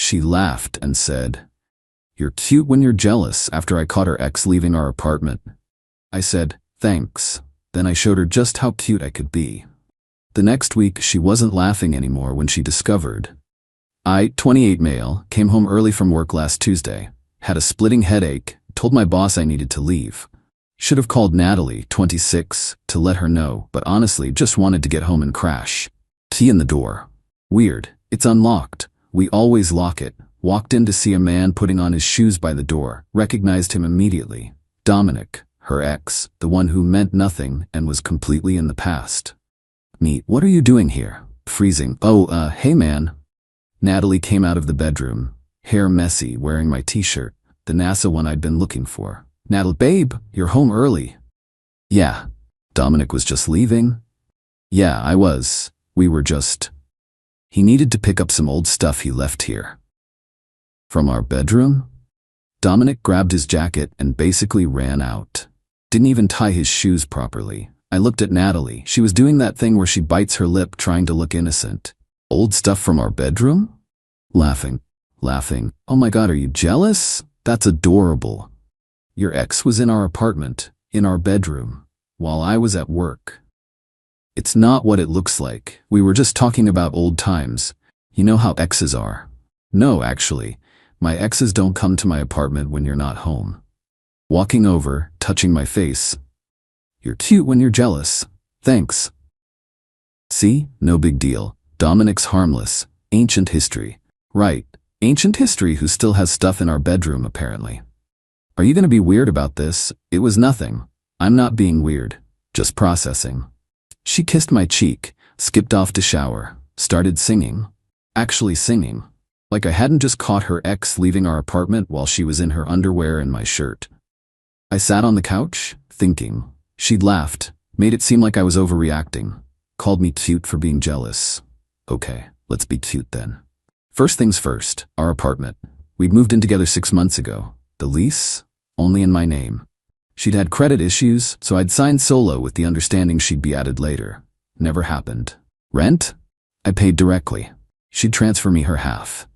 She laughed and said, "You're cute when you're jealous," after I caught her ex leaving our apartment. I said, "Thanks." Then I showed her just how cute I could be. The next week, she wasn't laughing anymore when she discovered. I, 28 male, came home early from work last Tuesday, had a splitting headache, told my boss I needed to leave. Should have called Natalie, 26, to let her know, but honestly just wanted to get home and crash. Key in the door. Weird, it's unlocked. We always lock it. Walked in to see a man putting on his shoes by the door, recognized him immediately. Dominic, her ex, the one who meant nothing and was completely in the past. Me, "What are you doing here?" Freezing. "Oh, hey man." Natalie came out of the bedroom, hair messy, wearing my t-shirt, the NASA one I'd been looking for. "Natalie, babe, you're home early." "Yeah." Dominic was just leaving? "Yeah, I was. We were just..." He needed to pick up some old stuff he left here. From our bedroom? Dominic grabbed his jacket and basically ran out. Didn't even tie his shoes properly. I looked at Natalie. She was doing that thing where she bites her lip trying to look innocent. "Old stuff from our bedroom?" Laughing. "Oh my God, are you jealous? That's adorable. Your ex was in our apartment, in our bedroom, while I was at work." "It's not what it looks like. We were just talking about old times. You know how exes are." "No, actually, my exes don't come to my apartment when you're not home." Walking over, touching my face. "You're cute when you're jealous. Thanks." See? No big deal. Dominic's harmless. Ancient history. Right. Ancient history who still has stuff in our bedroom, apparently. "Are you gonna be weird about this?" "It was nothing. I'm not being weird. Just processing." She kissed my cheek, skipped off to shower, started singing. Actually singing. Like I hadn't just caught her ex leaving our apartment while she was in her underwear and my shirt. I sat on the couch, thinking. She'd laughed, made it seem like I was overreacting, called me cute for being jealous. Okay, let's be cute then. First things first, our apartment. We'd moved in together 6 months ago. The lease? Only in my name. She'd had credit issues, so I'd signed solo with the understanding she'd be added later. Never happened. Rent? I paid directly. She'd transfer me her half.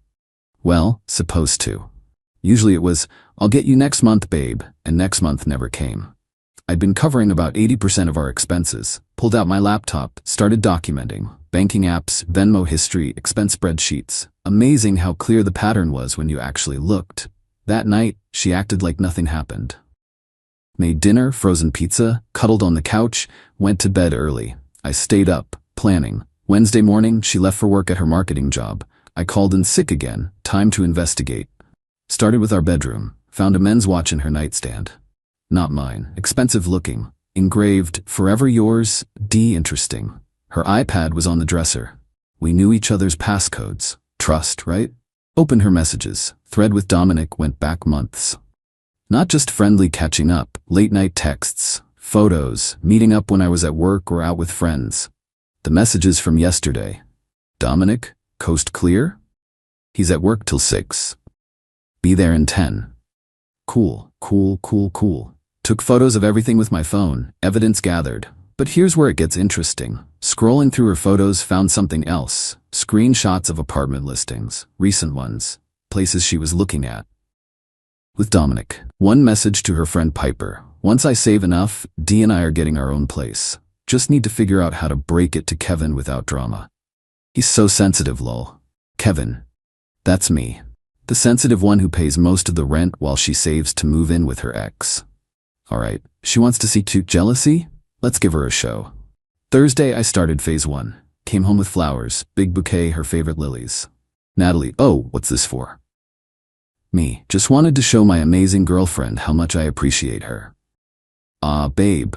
Well, supposed to. Usually it was, "I'll get you next month, babe," and next month never came. I'd been covering about 80% of our expenses, pulled out my laptop, started documenting. Banking apps, Venmo history, expense spreadsheets. Amazing how clear the pattern was when you actually looked. That night, she acted like nothing happened. Made dinner, frozen pizza, cuddled on the couch, went to bed early. I stayed up, planning. Wednesday morning, she left for work at her marketing job. I called in sick again, time to investigate. Started with our bedroom, found a men's watch in her nightstand. Not mine, expensive looking, engraved, "Forever yours, D." Interesting. Her iPad was on the dresser. We knew each other's passcodes. Trust, right? Opened her messages. Thread with Dominic went back months. Not just friendly catching up, late night texts, photos, meeting up when I was at work or out with friends. The messages from yesterday. "Dominic, coast clear? He's at work till 6. Be there in 10. Cool. Took photos of everything with my phone, evidence gathered. But here's where it gets interesting. Scrolling through her photos, found something else. Screenshots of apartment listings, recent ones, places she was looking at. With Dominic. One message to her friend Piper. "Once I save enough, D and I are getting our own place. Just need to figure out how to break it to Kevin without drama. He's so sensitive, lol." Kevin. That's me. The sensitive one who pays most of the rent while she saves to move in with her ex. Alright, she wants to see cute jealousy? Let's give her a show. Thursday I started phase 1. Came home with flowers, big bouquet, her favorite lilies. Natalie, "Oh, what's this for?" Me, "Just wanted to show my amazing girlfriend how much I appreciate her." "Ah, babe.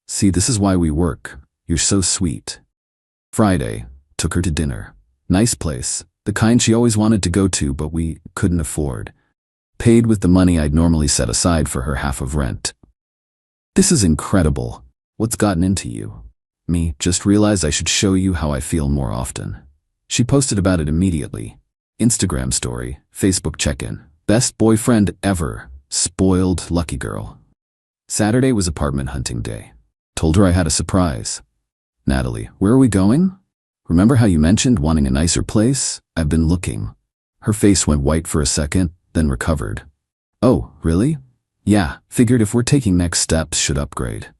See, this is why we work. You're so sweet." Friday, took her to dinner. Nice place, the kind she always wanted to go to but we couldn't afford. Paid with the money I'd normally set aside for her half of rent. This is incredible. What's gotten into you? Me, "Just realized I should show you how I feel more often." She posted about it immediately. Instagram story, Facebook check-in. Best boyfriend ever. Spoiled, lucky girl. Saturday was apartment hunting day. Told her I had a surprise. Natalie, "Where are we going?" "Remember how you mentioned wanting a nicer place? I've been looking." Her face went white for a second, then recovered. Oh, really? Yeah, figured if we're taking next steps, should upgrade.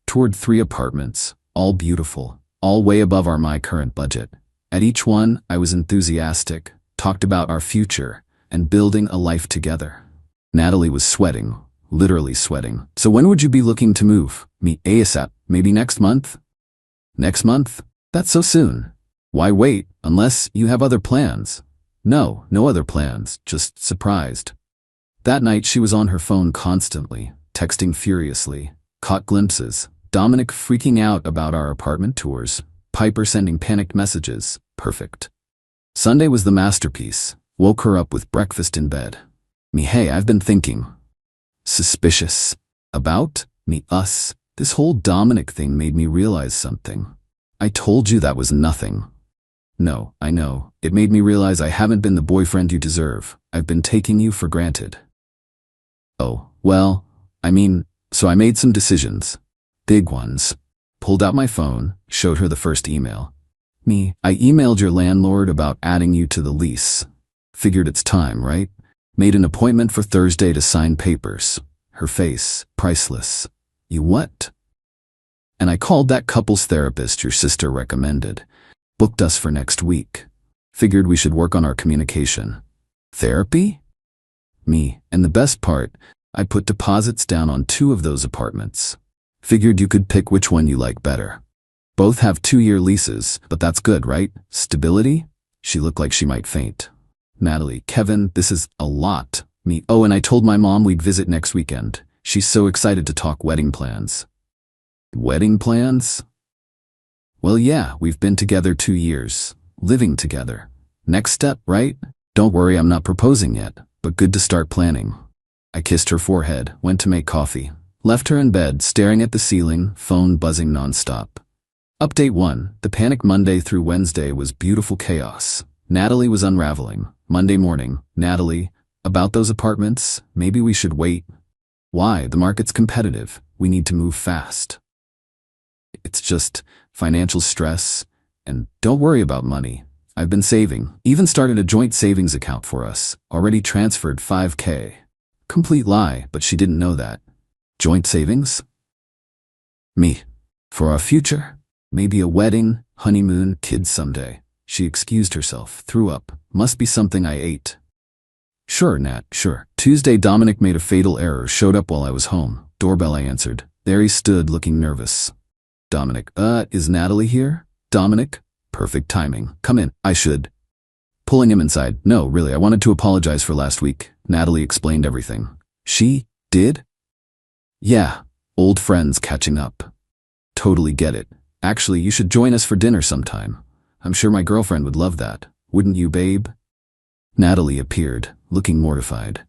Toured 3 apartments, all beautiful, all way above my current budget. At each one, I was enthusiastic, talked about our future, and building a life together. Natalie was sweating, literally sweating. So when would you be looking to move? Me ASAP, maybe next month? Next month? That's so soon. Why wait, unless you have other plans? No, no other plans, just surprised. That night she was on her phone constantly, texting furiously, caught glimpses. Dominic freaking out about our apartment tours, Piper sending panicked messages, perfect. Sunday was the masterpiece, woke her up with breakfast in bed. Me, hey, I've been thinking. Suspicious. About? Me, us. This whole Dominic thing made me realize something. I told you that was nothing. No, I know. It made me realize I haven't been the boyfriend you deserve. I've been taking you for granted. Oh, well, so I made some decisions. Big ones. Pulled out my phone, showed her the first email. Me, I emailed your landlord about adding you to the lease. Figured it's time, right? Made an appointment for Thursday to sign papers. Her face, priceless. You what? And I called that couples therapist your sister recommended. Booked us for next week. Figured we should work on our communication. Therapy? Me, and the best part, I put deposits down on 2 of those apartments. Figured you could pick which one you like better. Both have 2-year leases, but that's good, right? Stability? She looked like she might faint. Natalie, Kevin, this is a lot. Me, oh, and I told my mom we'd visit next weekend. She's so excited to talk wedding plans. Wedding plans? Well, yeah, we've been together 2 years, living together. Next step, right? Don't worry, I'm not proposing yet, but good to start planning. I kissed her forehead, went to make coffee. Left her in bed, staring at the ceiling, phone buzzing nonstop. Update 1. The panic Monday through Wednesday was beautiful chaos. Natalie was unraveling. Monday morning, Natalie, about those apartments, maybe we should wait. Why? The market's competitive. We need to move fast. It's just financial stress, and don't worry about money. I've been saving. Even started a joint savings account for us. Already transferred $5,000. Complete lie, but she didn't know that. Joint savings? Me. For our future? Maybe a wedding, honeymoon, kids someday. She excused herself, threw up. Must be something I ate. Sure, Nat, sure. Tuesday, Dominic made a fatal error, showed up while I was home. Doorbell, I answered. There he stood, looking nervous. Dominic, is Natalie here? Dominic? Perfect timing. Come in. I should. Pulling him inside. No, really, I wanted to apologize for last week. Natalie explained everything. She did? Yeah, old friends catching up. Totally get it. Actually, you should join us for dinner sometime. I'm sure my girlfriend would love that. Wouldn't you, babe? Natalie appeared, looking mortified.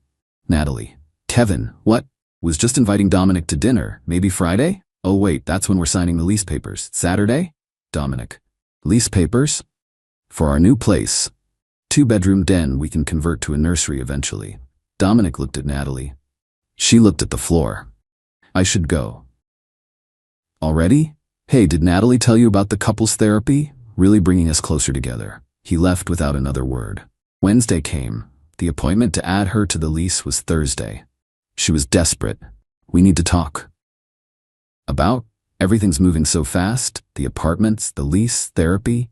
Natalie. Kevin, what? Was just inviting Dominic to dinner. Maybe Friday? Oh wait, that's when we're signing the lease papers. Saturday? Dominic. Lease papers? For our new place. 2-bedroom den we can convert to a nursery eventually. Dominic looked at Natalie. She looked at the floor. I should go. Already? Hey, did Natalie tell you about the couples therapy? Really bringing us closer together. He left without another word. Wednesday came. The appointment to add her to the lease was Thursday. She was desperate. We need to talk. About? Everything's moving so fast. The apartments, the lease, therapy.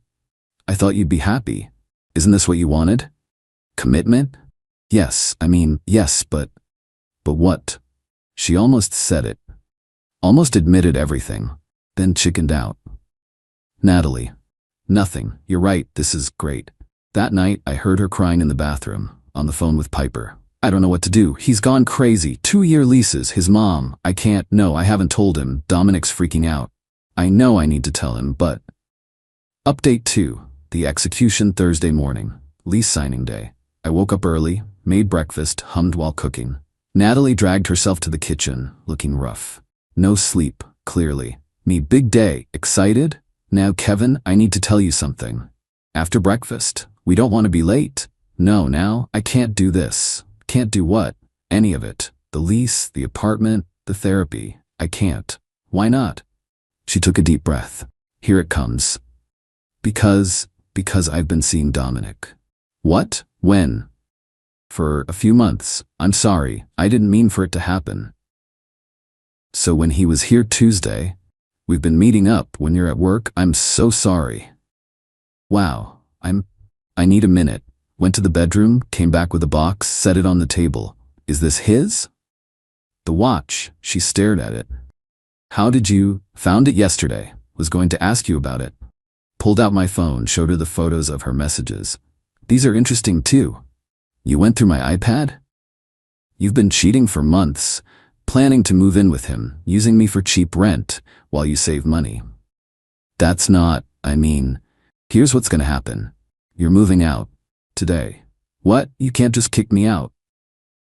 I thought you'd be happy. Isn't this what you wanted? Commitment? Yes, yes, but what? She almost said it. Almost admitted everything. Then chickened out. Natalie. Nothing. You're right, this is great. That night, I heard her crying in the bathroom, on the phone with Piper. I don't know what to do. He's gone crazy. 2-year leases, his mom. I can't. No, I haven't told him. Dominic's freaking out. I know I need to tell him, but... Update 2. The execution Thursday morning. Lease signing day. I woke up early, made breakfast, hummed while cooking. Natalie dragged herself to the kitchen, looking rough. No sleep, clearly. Me, big day. Excited? Now, Kevin, I need to tell you something. After breakfast. We don't want to be late. No, now, I can't do this. Can't do what? Any of it. The lease, the apartment, the therapy. I can't. Why not? She took a deep breath. Here it comes. Because I've been seeing Dominic. What? When? For a few months. I'm sorry, I didn't mean for it to happen. So when he was here Tuesday, we've been meeting up when you're at work. I'm so sorry. Wow, I need a minute. Went to the bedroom, came back with a box, set it on the table. Is this his? The watch. She stared at it. How did you? Found it yesterday. Was going to ask you about it. Pulled out my phone, showed her the photos of her messages. These are interesting too. You went through my iPad? You've been cheating for months, planning to move in with him, using me for cheap rent while you save money. That's not, here's what's gonna happen. You're moving out. Today. What? You can't just kick me out.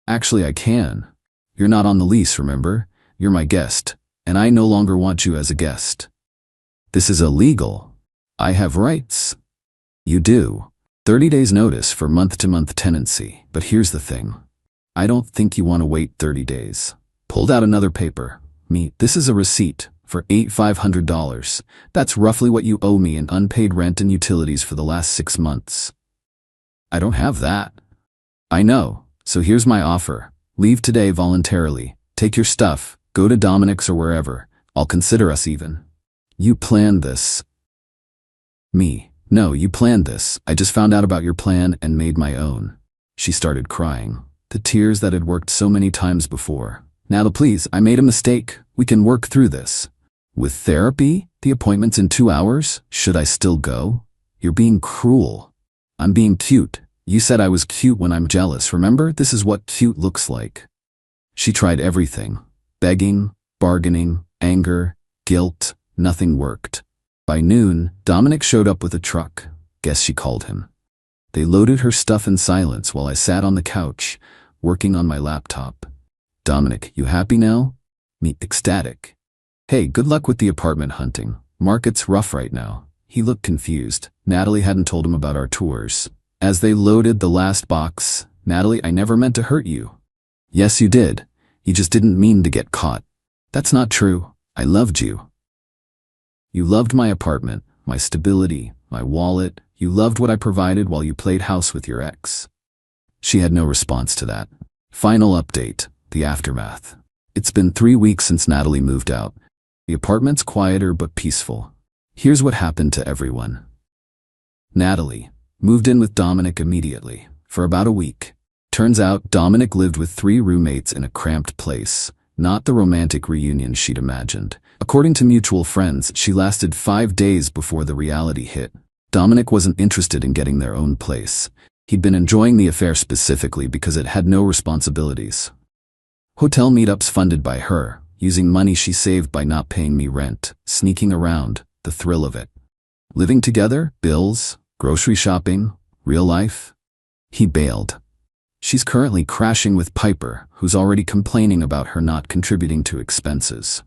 Actually, I can. You're not on the lease, remember? You're my guest, and I no longer want you as a guest. This is illegal. I have rights. You do. 30 days notice for month-to-month tenancy. But here's the thing. I don't think you want to wait 30 days. Pulled out another paper. This is a receipt for $8,500. That's roughly what you owe me in unpaid rent and utilities for the last 6 months. I don't have that. I know. So here's my offer. Leave today voluntarily. Take your stuff. Go to Dominic's or wherever. I'll consider us even. You planned this. No, you planned this. I just found out about your plan and made my own. She started crying. The tears that had worked so many times before. Now please, I made a mistake. We can work through this. With therapy? The appointment's in 2 hours? Should I still go? You're being cruel. I'm being cute. You said I was cute when I'm jealous, remember? This is what cute looks like. She tried everything. Begging, bargaining, anger, guilt. Nothing worked. By noon, Dominic showed up with a truck. Guess she called him. They loaded her stuff in silence while I sat on the couch, working on my laptop. Dominic, you happy now? Me, ecstatic. Hey, good luck with the apartment hunting. Market's rough right now. He looked confused. Natalie hadn't told him about our tours. As they loaded the last box, Natalie, I never meant to hurt you. Yes, you did. You just didn't mean to get caught. That's not true. I loved you. You loved my apartment, my stability, my wallet. You loved what I provided while you played house with your ex. She had no response to that. Final update, the aftermath. It's been 3 weeks since Natalie moved out. The apartment's quieter but peaceful. Here's what happened to everyone. Natalie moved in with Dominic immediately, for about a week. Turns out Dominic lived with 3 roommates in a cramped place, not the romantic reunion she'd imagined. According to mutual friends, she lasted 5 days before the reality hit. Dominic wasn't interested in getting their own place. He'd been enjoying the affair specifically because it had no responsibilities. Hotel meetups funded by her, using money she saved by not paying me rent, sneaking around, the thrill of it. Living together, bills, grocery shopping, real life. He bailed. She's currently crashing with Piper, who's already complaining about her not contributing to expenses.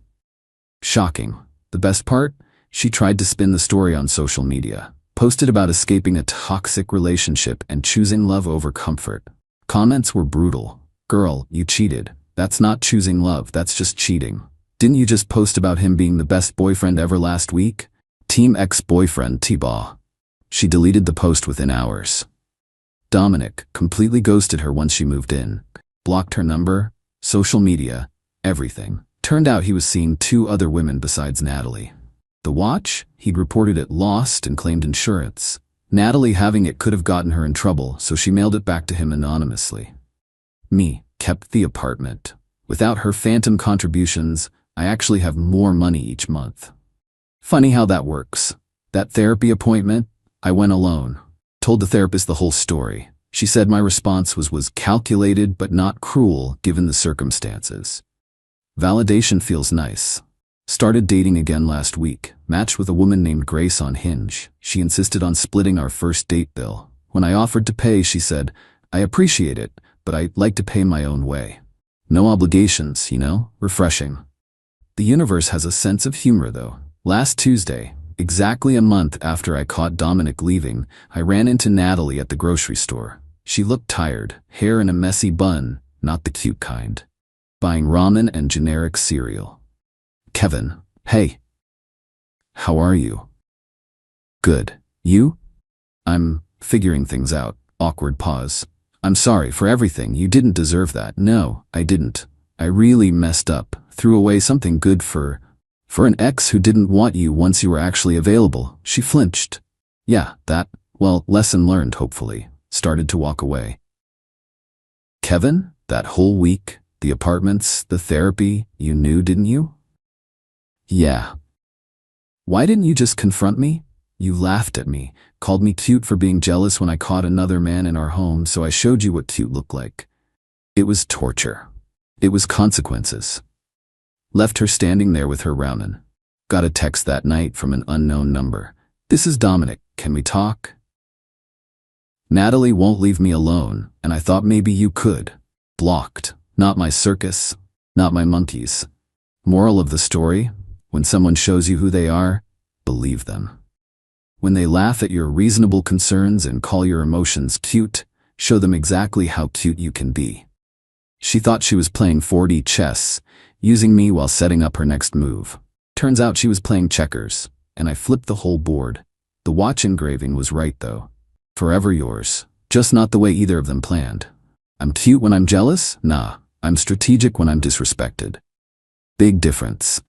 Shocking. The best part? She tried to spin the story on social media, posted about escaping a toxic relationship and choosing love over comfort. Comments were brutal. Girl, you cheated. That's not choosing love, that's just cheating. Didn't you just post about him being the best boyfriend ever last week? Team ex-boyfriend T-Baw. She deleted the post within hours. Dominic completely ghosted her once she moved in. Blocked her number, social media, everything. Turned out he was seeing 2 other women besides Natalie. The watch? He'd reported it lost and claimed insurance. Natalie having it could have gotten her in trouble, so she mailed it back to him anonymously. Kept the apartment. Without her phantom contributions, I actually have more money each month. Funny how that works. That therapy appointment, I went alone. Told the therapist the whole story. She said my response was calculated but not cruel given the circumstances. Validation feels nice. Started dating again last week. Matched with a woman named Grace on Hinge. She insisted on splitting our first date bill. When I offered to pay, she said, I appreciate it, but I like to pay my own way. No obligations, you know? Refreshing. The universe has a sense of humor though. Last Tuesday, exactly a month after I caught Dominic leaving, I ran into Natalie at the grocery store. She looked tired, hair in a messy bun, not the cute kind. Buying ramen and generic cereal. Kevin, hey. How are you? Good. You? I'm figuring things out. Awkward pause. I'm sorry for everything. You didn't deserve that. No, I didn't. I really messed up. Threw away something good for an ex who didn't want you once you were actually available. She flinched. Yeah, that, well, lesson learned, hopefully. Started to walk away. Kevin, that whole week, the apartments, the therapy, you knew, didn't you? Yeah. Why didn't you just confront me? You laughed at me, called me cute for being jealous when I caught another man in our home, so I showed you what cute looked like. It was torture. It was consequences. Left her standing there with her ramen. Got a text that night from an unknown number. This is Dominic. Can we talk? Natalie won't leave me alone, and I thought maybe you could. Blocked. Not my circus. Not my monkeys. Moral of the story? When someone shows you who they are, believe them. When they laugh at your reasonable concerns and call your emotions cute, show them exactly how cute you can be. She thought she was playing 4D chess, using me while setting up her next move. Turns out she was playing checkers, and I flipped the whole board. The watch engraving was right though. Forever yours, just not the way either of them planned. I'm cute when I'm jealous? Nah, I'm strategic when I'm disrespected. Big difference.